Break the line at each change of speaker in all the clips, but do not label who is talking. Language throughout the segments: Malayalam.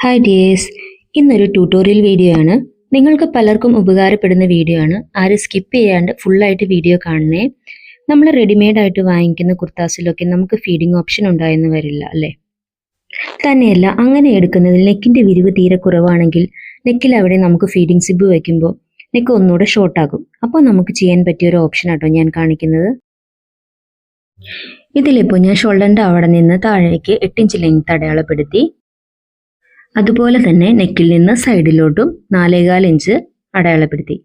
ഹായ് ഡിയേഴ്സ്, ഇന്നൊരു ട്യൂട്ടോറിയൽ വീഡിയോ ആണ്. നിങ്ങൾക്ക് പലർക്കും ഉപകാരപ്പെടുന്ന വീഡിയോ ആണ്. ആരും സ്കിപ്പ് ചെയ്യാണ്ട് ഫുള്ളായിട്ട് വീഡിയോ കാണണേ. നമ്മൾ റെഡിമെയ്ഡ് ആയിട്ട് വാങ്ങിക്കുന്ന കുർത്താസിലൊക്കെ നമുക്ക് ഫീഡിങ് ഓപ്ഷൻ ഉണ്ടായെന്ന് വരില്ല അല്ലേ? തന്നെയല്ല, അങ്ങനെ എടുക്കുന്നതിൽ നെക്കിന്റെ വിരിവ് തീരെ കുറവാണെങ്കിൽ നെക്കിൽ അവിടെ നമുക്ക് ഫീഡിങ് സിബ് വെക്കുമ്പോൾ നെക്ക് ഒന്നുകൂടെ ഷോർട്ട് ആകും. അപ്പോൾ നമുക്ക് ചെയ്യാൻ പറ്റിയ ഒരു ഓപ്ഷൻ ആട്ടോ ഞാൻ കാണിക്കുന്നത്. ഇതിലിപ്പോൾ ഞാൻ ഷോൾഡറിന്റെ അവിടെ നിന്ന് താഴേക്ക് 8 ഇഞ്ച് ലെങ്ത് അടയാളപ്പെടുത്തി. അതുപോലെ തന്നെ നെക്കിൽ നിന്ന് സൈഡിലോട്ടും 4.25 ഇഞ്ച് അടയാളപ്പെടുത്തി.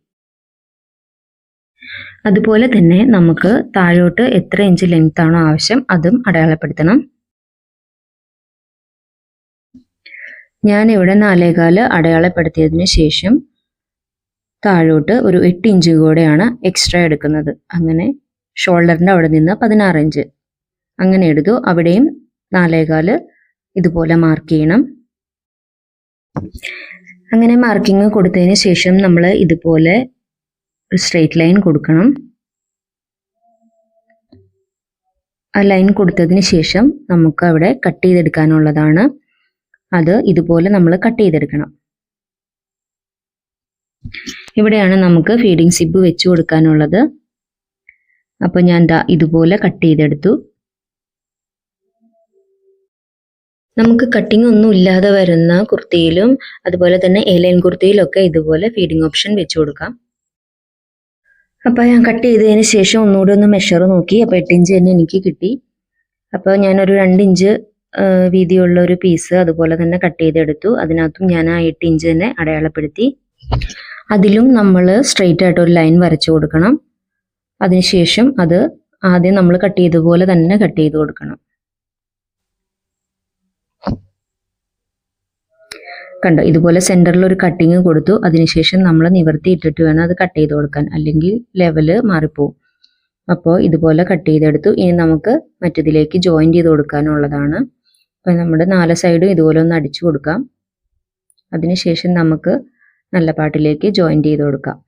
അതുപോലെ തന്നെ നമുക്ക് താഴോട്ട് എത്ര ഇഞ്ച് ലെങ്ത് ആണോ ആവശ്യം അതും അടയാളപ്പെടുത്തണം. ഞാനിവിടെ 4.25 അടയാളപ്പെടുത്തിയതിന് ശേഷം താഴോട്ട് ഒരു 8 ഇഞ്ച് കൂടെയാണ് എക്സ്ട്രാ എടുക്കുന്നത്. അങ്ങനെ ഷോൾഡറിന്റെ അവിടെ നിന്ന് 16 ഇഞ്ച് അങ്ങനെ എടുത്തു. അവിടെയും 4.25 ഇതുപോലെ മാർക്ക് ചെയ്യണം. അങ്ങനെ മാർക്കിങ് കൊടുത്തതിന് ശേഷം നമ്മൾ ഇതുപോലെ ഒരു സ്ട്രെയിറ്റ് ലൈൻ കൊടുക്കണം. ആ ലൈൻ കൊടുത്തതിന് ശേഷം നമുക്ക് അവിടെ കട്ട് ചെയ്തെടുക്കാനുള്ളതാണ്. അത് ഇതുപോലെ നമ്മൾ കട്ട് ചെയ്തെടുക്കണം. ഇവിടെയാണ് നമുക്ക് ഫീഡിങ് സിബ് വെച്ച് കൊടുക്കാനുള്ളത്. അപ്പോൾ ഞാൻ ഇതുപോലെ കട്ട് ചെയ്തെടുത്തു. നമുക്ക് കട്ടിങ് ഒന്നും ഇല്ലാതെ വരുന്ന കുർത്തിയിലും അതുപോലെ തന്നെ എലൈൻ കുർത്തിയിലൊക്കെ ഇതുപോലെ ഫീഡിങ് ഓപ്ഷൻ വെച്ച് കൊടുക്കാം. അപ്പോൾ ഞാൻ കട്ട് ചെയ്തതിന് ശേഷം ഒന്നുകൂടി ഒന്ന് മെഷർ നോക്കി. അപ്പോൾ 8 ഇഞ്ച് തന്നെ എനിക്ക് കിട്ടി. അപ്പോൾ ഞാനൊരു 2 ഇഞ്ച് വീതിയുള്ള ഒരു പീസ് അതുപോലെ തന്നെ കട്ട് ചെയ്തെടുത്തു. അതിനകത്തും ഞാൻ ആ 8 ഇഞ്ച് തന്നെ അടയാളപ്പെടുത്തി. അതിലും നമ്മൾ സ്ട്രെയിറ്റ് ആയിട്ട് ഒരു ലൈൻ വരച്ചു കൊടുക്കണം. അതിനുശേഷം അത് ആദ്യം നമ്മൾ കട്ട് ചെയ്തതുപോലെ തന്നെ കട്ട് ചെയ്ത് കൊടുക്കണം. കണ്ടോ, ഇതുപോലെ സെന്ററിൽ ഒരു കട്ടിങ് കൊടുത്തു. അതിനുശേഷം നമ്മൾ നിവർത്തി ഇട്ടിട്ട് വേണം അത് കട്ട് ചെയ്ത് കൊടുക്കാൻ, അല്ലെങ്കിൽ ലെവല് മാറിപ്പോവും. അപ്പോൾ ഇതുപോലെ കട്ട് ചെയ്തെടുത്തു. ഇനി നമുക്ക് മറ്റതിലേക്ക് ജോയിന്റ് ചെയ്ത് കൊടുക്കാനുള്ളതാണ്. അപ്പം നമ്മുടെ 4 സൈഡും ഇതുപോലെ ഒന്ന് അടിച്ചു കൊടുക്കാം. അതിനുശേഷം നമുക്ക് നല്ല പാട്ടിലേക്ക് ജോയിന്റ് ചെയ്ത് കൊടുക്കാം.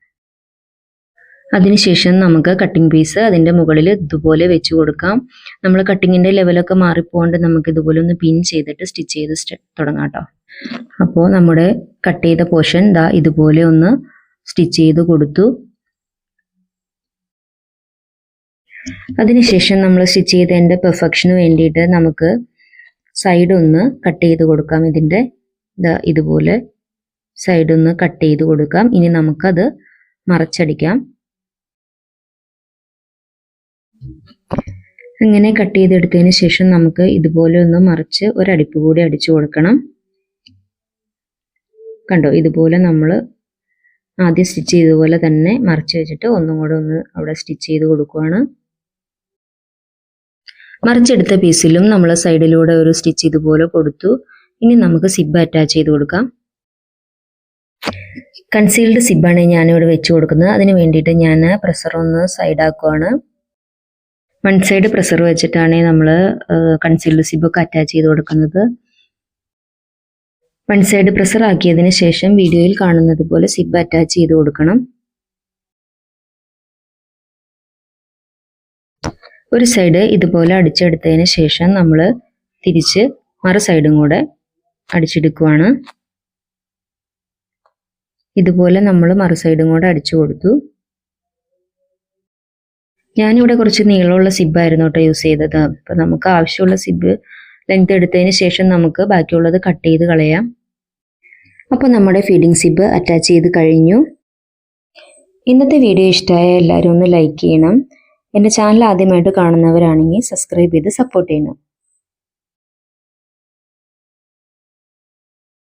അതിനുശേഷം നമുക്ക് കട്ടിംഗ് പീസ് അതിൻ്റെ മുകളിൽ ഇതുപോലെ വെച്ച് കൊടുക്കാം. നമ്മൾ കട്ടിങ്ങിൻ്റെ ലെവലൊക്കെ മാറിപ്പോകൊണ്ട് നമുക്ക് ഇതുപോലെ ഒന്ന് പിൻ ചെയ്തിട്ട് സ്റ്റിച്ച് ചെയ്ത് തുടങ്ങാം കേട്ടോ. അപ്പോൾ നമ്മുടെ കട്ട് ചെയ്ത പോർഷൻ ഇതുപോലെ ഒന്ന് സ്റ്റിച്ച് ചെയ്ത് കൊടുത്തു. അതിനുശേഷം നമ്മൾ സ്റ്റിച്ച് ചെയ്തതിൻ്റെ പെർഫെക്ഷന് വേണ്ടിയിട്ട് നമുക്ക് സൈഡ് ഒന്ന് കട്ട് ചെയ്ത് കൊടുക്കാം. ഇതിൻ്റെ ഇതുപോലെ സൈഡ് ഒന്ന് കട്ട് ചെയ്ത് കൊടുക്കാം. ഇനി നമുക്കത് മറച്ചടിക്കാം. അങ്ങനെ കട്ട് ചെയ്തെടുത്തതിന് ശേഷം നമുക്ക് ഇതുപോലെ ഒന്ന് മറിച്ച് ഒരടിപ്പ് കൂടി അടിച്ചു കൊടുക്കണം. കണ്ടോ, ഇതുപോലെ നമ്മൾ ആദ്യം സ്റ്റിച്ച് ചെയ്തതുപോലെ തന്നെ മറിച്ച് വെച്ചിട്ട് ഒന്നും കൂടെ ഒന്ന് അവിടെ സ്റ്റിച്ച് ചെയ്ത് കൊടുക്കുകയാണ്. മറിച്ചെടുത്ത പീസിലും നമ്മൾ സൈഡിലൂടെ ഒരു സ്റ്റിച്ച് ഇതുപോലെ കൊടുത്തു. ഇനി നമുക്ക് സിബ് അറ്റാച്ച് ചെയ്ത് കൊടുക്കാം. കൺസീൽഡ് സിബാണ് ഞാനിവിടെ വെച്ച് കൊടുക്കുന്നത്. അതിന് വേണ്ടിയിട്ട് ഞാൻ പ്രസർ ഒന്ന് സൈഡാക്കുവാണ്. 1 സൈഡ് പ്രസർ വെച്ചിട്ടാണ് നമ്മൾ കൺസീൽഡ് സിബൊക്കെ അറ്റാച്ച് ചെയ്ത് കൊടുക്കുന്നത്. 1 സൈഡ് പ്രസർ ആക്കിയതിന് ശേഷം വീഡിയോയിൽ കാണുന്നത് പോലെ സിബ് അറ്റാച്ച് ചെയ്ത് കൊടുക്കണം. ഒരു സൈഡ് ഇതുപോലെ അടിച്ചെടുത്തതിന് ശേഷം നമ്മൾ തിരിച്ച് മറു സൈഡും കൂടെ അടിച്ചെടുക്കുവാണ്. ഇതുപോലെ നമ്മൾ മറു സൈഡും കൂടെ അടിച്ചു കൊടുത്തു. ഞാനിവിടെ കുറച്ച് നീളമുള്ള സിബായിരുന്നു കേട്ടോ യൂസ് ചെയ്തത്. അപ്പം നമുക്ക് ആവശ്യമുള്ള സിബ് ലെങ്ത് എടുത്തതിന് ശേഷം നമുക്ക് ബാക്കിയുള്ളത് കട്ട് ചെയ്ത് കളയാം. അപ്പോൾ നമ്മുടെ ഫീഡിങ് സിബ് അറ്റാച്ച് ചെയ്ത് കഴിഞ്ഞു. ഇന്നത്തെ വീഡിയോ ഇഷ്ടമായ എല്ലാവരും ഒന്ന് ലൈക്ക് ചെയ്യണം. എൻ്റെ ചാനൽ ആദ്യമായിട്ട് കാണുന്നവരാണെങ്കിൽ സബ്സ്ക്രൈബ് ചെയ്ത് സപ്പോർട്ട് ചെയ്യണം.